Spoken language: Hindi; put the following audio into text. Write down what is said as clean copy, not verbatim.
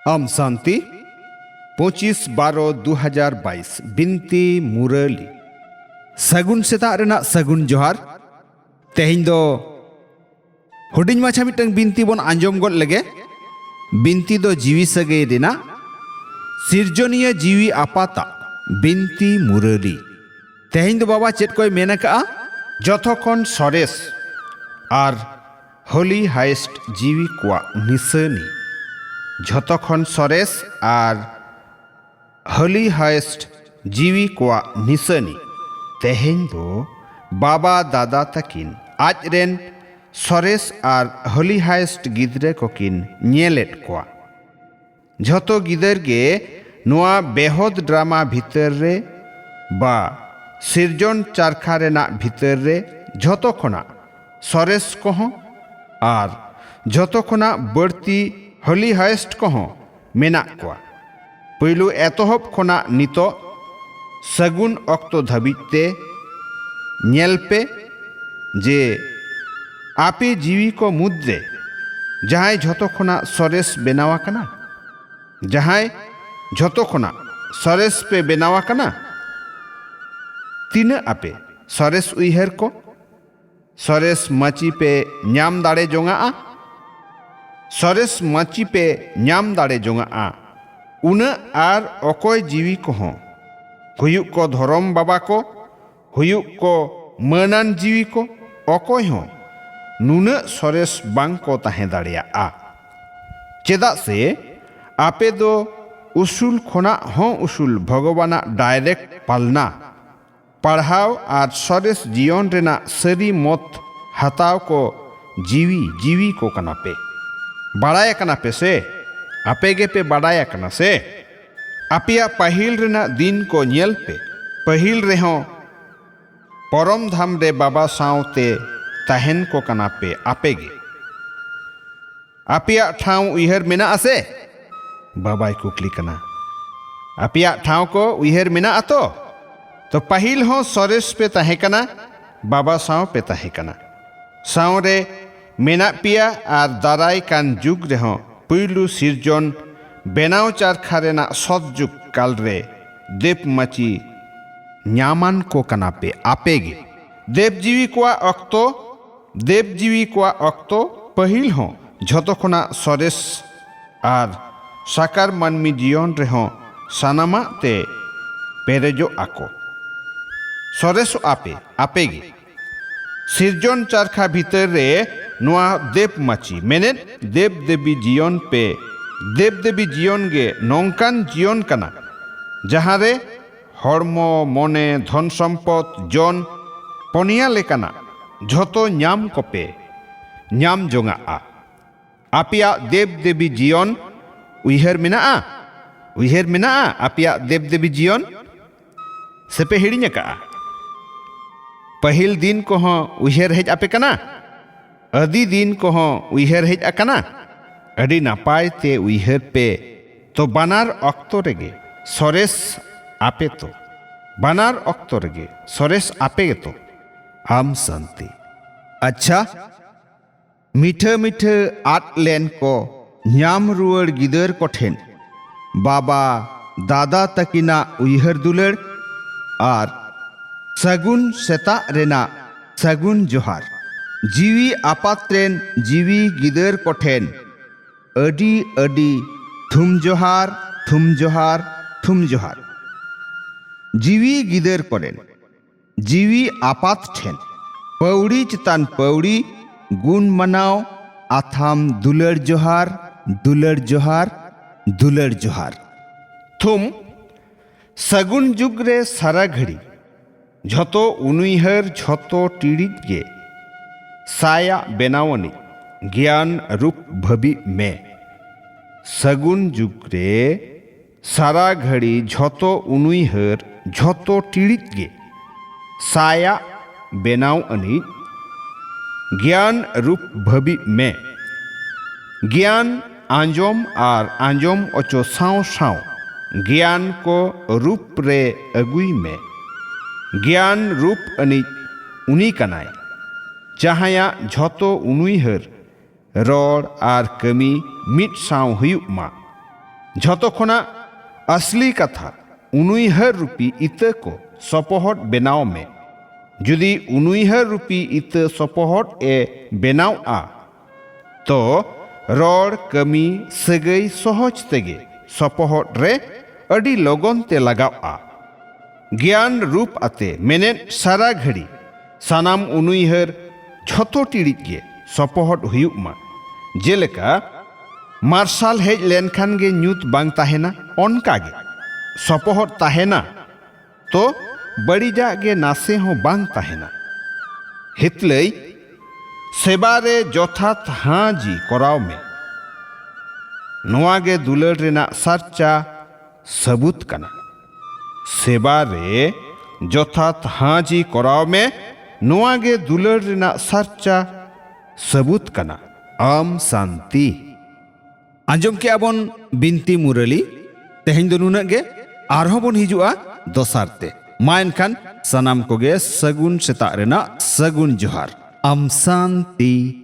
आम शांति 25/12/2022 बिनती मुरली सगुन सेता रेना सगुन जोहार तेहिं दो हुडिंग माछा मिटंग बिनती बन आंजम गद लगे बिनती दो जीवी सगे रेना सिरजनिया जीवी आपाता बिनती मुरली तेहिं दो बाबा चेत कोई मेना का जथोखन सरेस आर होली हाइस्ट जीवी कोआ निसनी झतखन सरेस आर होली हाइस्ट जीवी कोआ निसनी तेहें दो बाबा दादा तकिन आज रेन सरेस आर होली हाइस्ट गिदरे कोकिन नेलेट कोआ झतो गिदर गे नुआ बेहद ड्रामा भीतर रे बा सिरजन चारखा रेना भीतर रे झतो खना सरेस कोहो आर झतो खना बढ़ती होली हाइस्ट कोहो मेना कोआ पहलू एतहब खना नितो सगुन अक्तो धबिते नेलपे जे आपे जीवी को मुद्रे जहां झतो खना सरेस बेनावा कना जहां झतो खना सरेस पे बेनावा कना तीन आपे सरेस उइहर को सरेस मची पे न्याम दाड़े जोंगा सरेस मची पे न्याम दाड़े जोंगा उन आर अकोय जीवी को हों हुयुक को धरम बाबा को हुयुक को मनान जीवी को अकोय हों नुन सरेस बांग को ताहें दाड़ेया चेदा से आपे दो उसूल खोना हों उसूल भगवाना डायरेक्ट पालना पढ़ाव आर सरेस जीवन रेना सरी मत हताव को जीवी को कनापे बाड़ाया कनापे से आपेगे पे बाड़ाया कना से आपिया पहिल रेना दिन को नेल पे पहिल रेहों परम धाम रे बाबा सावते ताहेन को कनापे आपेगे आपिया ठाव उइहर मेना आसे बाबाई कुकली कना आपिया ठाव को उइहर मेना आतो तो पहिल हो सरेस पे ताहे कना बाबा साव पे ताहे कना साव रे मेना पिया आर दाराय कान जुग रे हो पुइलु सिरजन बेनाव चारखा रेना सतजुग काल रे देव मची न्यामान को कना पे आपेगे देवजीवी कोआ अक्तो पहिल हो झतो खना सरेस आर साकार मानमी जीवन रे हो सानामा ते पेरेजो आको सरेस आपेगे सिरजन चारखा भीतर रे नुआ देव माची मेने देव देवी जीवन पे देव देवी जीवन गे नौकान जीवन कना जहाँ रे हड़मो मने धन सम्पद जन पनिया लेकाना झतो न्याम कोपे न्याम जोंगा आपिया देव देवी जीवन उइहर मेना आपिया देव देवी जीवन सेपे हिड़िंग का पहिल दिन को हों उइहर हेज आपे कना आदि दिन को हों उइहर हेज अकना अडी नापाय ते उइहर पे तो बानार अक्तो रेगे सरेस आपे तो बानार अक्तो रेगे सरेस आपे तो आम शांति अच्छा मीठे मीठे आट लेन को न्याम रुअर गिदर को ठेन बाबा दादा तकिना उइहर दुलर आर सगुन सेता रेना सगुन जोहार जीवी आपात्रेन जीवी गिदर कोठेन अडी अडी थुम जोहार जीवी गिदर कोरेन जीवी आपात ठेन पौड़ी चितान पौड़ी गुण मनाव आथाम दुलर जोहार थुम सगुन जुग रे सारा घड़ी झतो उनुइहर झतो टीड़िज गे साया बेनावनी ज्ञान रूप भबी में सगुन जुग रे सारा घड़ी झतो उनुइहर झतो टीड़िज गे साया बेनाव अनि ज्ञान रूप भबी में ज्ञान आंजोम आर आंजोम ओचो साव साव ज्ञान को रूप रे अगुई में ज्ञान रूप अनि उनी कनाय जहाया झतो उनुइहर रड़ आर कमी मिट साव हुयुक मा झतो खोना असली कथा उनुइहर रूपी इत को सपोहट बनाव में जुदी उनुइहर रूपी इत सपोहट ए बनाव आ तो रोड कमी सगई सहज तेगे सपोहट रे अडी लगन ते लगाव आ ज्ञान रूप आते मेनेट सारा घड़ी सानाम उनुइहर झतो टिड़िज गे सपोहट हुयुक मा जेलेका मार्शल हेज लेनखान गे न्यूत बांग ताहेना ओनका गे सपोहट ताहेना तो बड़ीजा गे नासे हो बांग ताहेना हितलई सेबारे जथात हाजी कराव में नोआ गे दुलर रेना सारचा सबूत कना सेबारे जथात हाजी कराव में नोआ गे दुलर रेना सारचा सबूत कना आम शांति आंजम के आबन बिनती मुरली तेहें दो नुना गे आरहों बन हिजुआ दोसारते मा एनखान सनाम कोगे सगुन सेता रेना सगुन जोहार आम शांति।